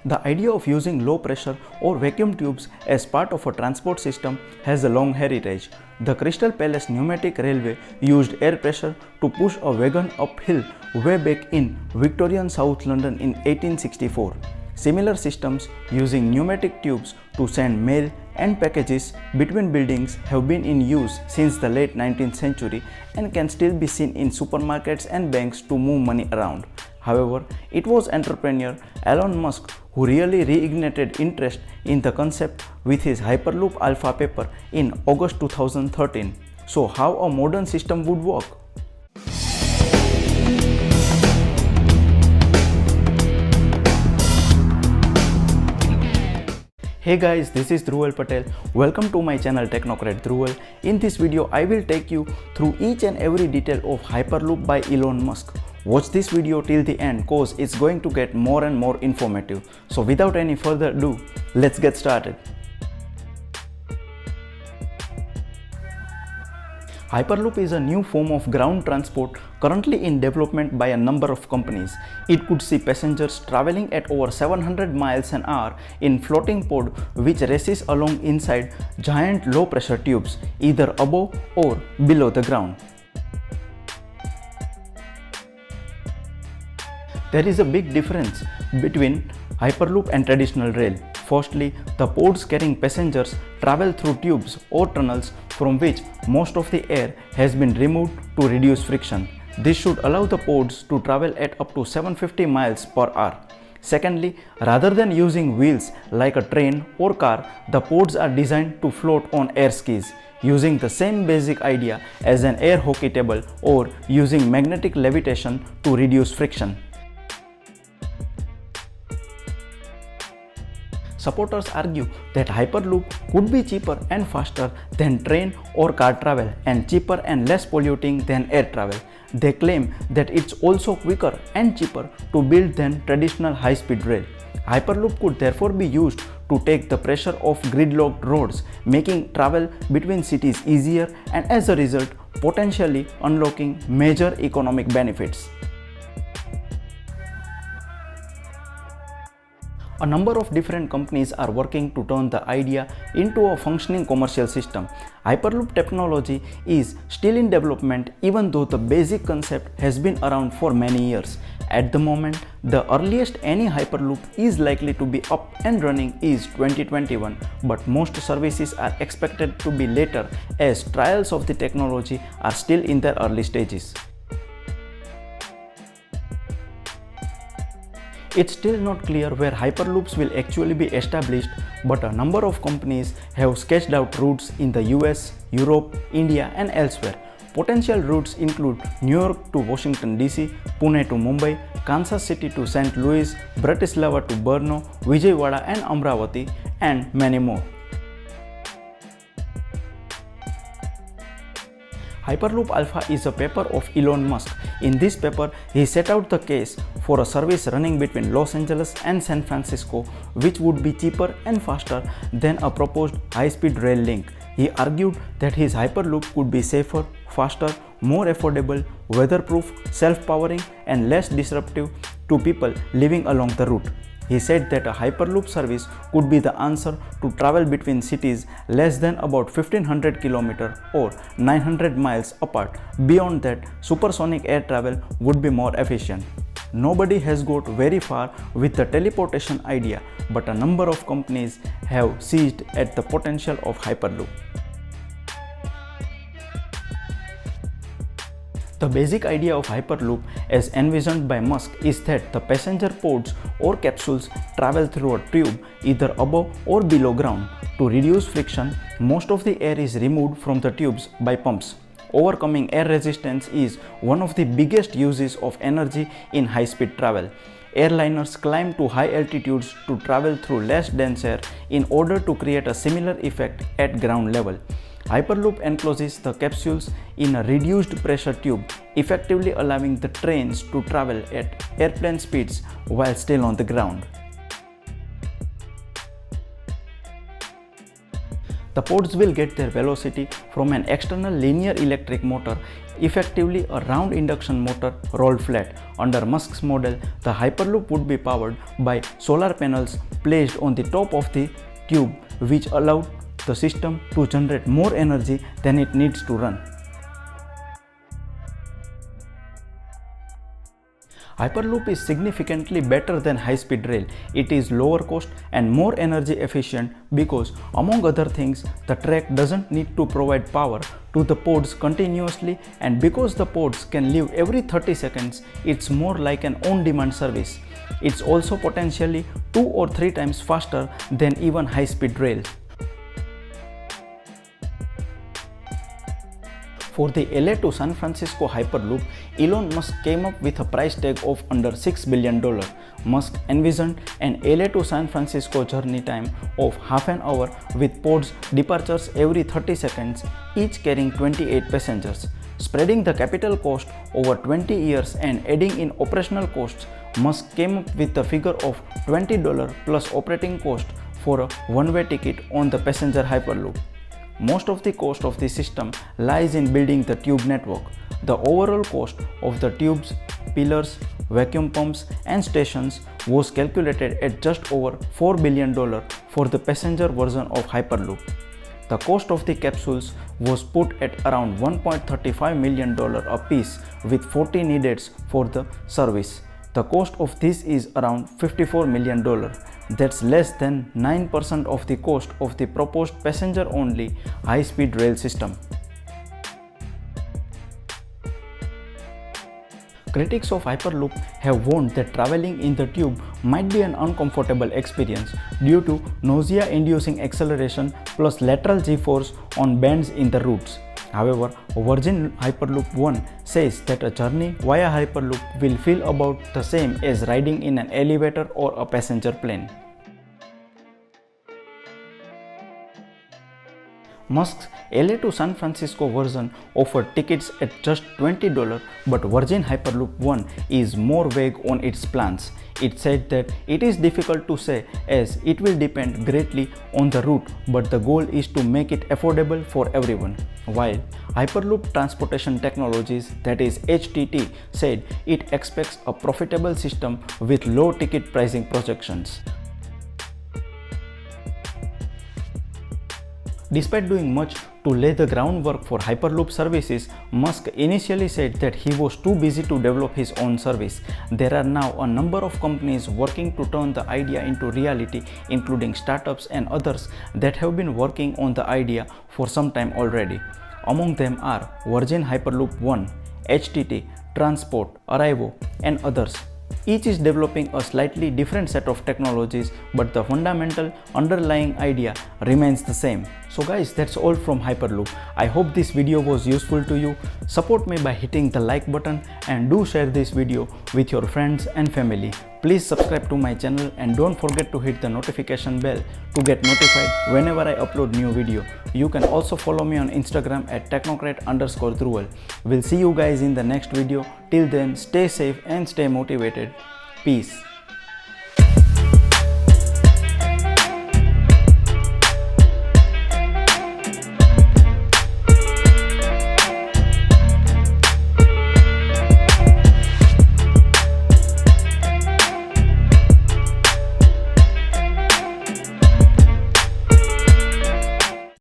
The idea of using low pressure or vacuum tubes as part of a transport system has a long heritage. The Crystal Palace pneumatic railway used air pressure to push a wagon uphill way back in Victorian South London in 1864. Similar systems using pneumatic tubes to send mail and packages between buildings have been in use since the late 19th century and can still be seen in supermarkets and banks to move money around. However, it was entrepreneur Elon Musk who really reignited interest in the concept with his Hyperloop Alpha paper in August 2013. So how a modern system would work? Hey guys, this is Dhruval Patel. Welcome to my channel Technocrat Dhruval. In this video, I will take you through each and every detail of Hyperloop by Elon Musk. Watch this video till the end cause it's going to get more and more informative. So without any further ado, let's get started. Hyperloop is a new form of ground transport currently in development by a number of companies. It could see passengers traveling at over 700 miles an hour in floating pod which races along inside giant low pressure tubes either above or below the ground. There is a big difference between Hyperloop and traditional rail. Firstly, the pods carrying passengers travel through tubes or tunnels from which most of the air has been removed to reduce friction. This should allow the pods to travel at up to 750 miles per hour. Secondly, rather than using wheels like a train or car, the pods are designed to float on air skis, using the same basic idea as an air hockey table or using magnetic levitation to reduce friction. Supporters argue that Hyperloop could be cheaper and faster than train or car travel and cheaper and less polluting than air travel. They claim that it's also quicker and cheaper to build than traditional high-speed rail. Hyperloop could therefore be used to take the pressure off gridlocked roads, making travel between cities easier and as a result potentially unlocking major economic benefits. A number of different companies are working to turn the idea into a functioning commercial system. Hyperloop technology is still in development even though the basic concept has been around for many years. At the moment, the earliest any Hyperloop is likely to be up and running is 2021, but most services are expected to be later as trials of the technology are still in their early stages. It's still not clear where Hyperloops will actually be established, but a number of companies have sketched out routes in the US, Europe, India and elsewhere. Potential routes include New York to Washington DC, Pune to Mumbai, Kansas City to St. Louis, Bratislava to Brno, Vijayawada and Amravati, and many more. Hyperloop Alpha is a paper of Elon Musk. In this paper, he set out the case for a service running between Los Angeles and San Francisco, which would be cheaper and faster than a proposed high-speed rail link. He argued that his Hyperloop could be safer, faster, more affordable, weatherproof, self-powering, and less disruptive to people living along the route. He said that a Hyperloop service could be the answer to travel between cities less than about 1500 km or 900 miles apart. Beyond that, supersonic air travel would be more efficient. Nobody has got very far with the teleportation idea, but a number of companies have seized at the potential of Hyperloop. The basic idea of Hyperloop as envisioned by Musk is that the passenger pods or capsules travel through a tube either above or below ground. To reduce friction, most of the air is removed from the tubes by pumps. Overcoming air resistance is one of the biggest uses of energy in high-speed travel. Airliners climb to high altitudes to travel through less dense air in order to create a similar effect at ground level. Hyperloop encloses the capsules in a reduced pressure tube, effectively allowing the trains to travel at airplane speeds while still on the ground. The pods will get their velocity from an external linear electric motor, effectively a round induction motor rolled flat. Under Musk's model, the Hyperloop would be powered by solar panels placed on the top of the tube, which allowed the system to generate more energy than it needs to run. Hyperloop is significantly better than high-speed rail. It is lower cost and more energy efficient because, among other things, the track doesn't need to provide power to the pods continuously, and because the pods can leave every 30 seconds, it's more like an on-demand service. It's also potentially 2 or 3 times faster than even high-speed rail. For the LA to San Francisco Hyperloop, Elon Musk came up with a price tag of under $6 billion. Musk envisioned an LA to San Francisco journey time of half an hour with pods departures every 30 seconds, each carrying 28 passengers. Spreading the capital cost over 20 years and adding in operational costs, Musk came up with the figure of $20 plus operating cost for a one-way ticket on the passenger Hyperloop. Most of the cost of the system lies in building the tube network. The overall cost of the tubes, pillars, vacuum pumps and stations was calculated at just over $4 billion for the passenger version of Hyperloop. The cost of the capsules was put at around $1.35 million a piece with 40 needed for the service. The cost of this is around $54 million. That's less than 9% of the cost of the proposed passenger-only high-speed rail system. Critics of Hyperloop have warned that traveling in the tube might be an uncomfortable experience due to nausea-inducing acceleration plus lateral g-force on bends in the routes. However, Virgin Hyperloop 1 says that a journey via Hyperloop will feel about the same as riding in an elevator or a passenger plane. Musk's LA to San Francisco version offered tickets at just $20, but Virgin Hyperloop 1 is more vague on its plans. It said that it is difficult to say as it will depend greatly on the route, but the goal is to make it affordable for everyone. While Hyperloop Transportation Technologies, that is HTT, said it expects a profitable system with low ticket pricing projections. Despite doing much to lay the groundwork for Hyperloop services, Musk initially said that he was too busy to develop his own service. There are now a number of companies working to turn the idea into reality, including startups and others that have been working on the idea for some time already. Among them are Virgin Hyperloop 1, HTT, Transport, Arrivo, and others. Each is developing a slightly different set of technologies, but the fundamental underlying idea remains the same. So guys, that's all from Hyperloop. I hope this video was useful to you. Support me by hitting the like button and do share this video with your friends and family. Please subscribe to my channel and don't forget to hit the notification bell to get notified whenever I upload new video. You can also follow me on Instagram at Technocrat_Dhruval. We'll see you guys in the next video. Till then, stay safe and stay motivated. Peace.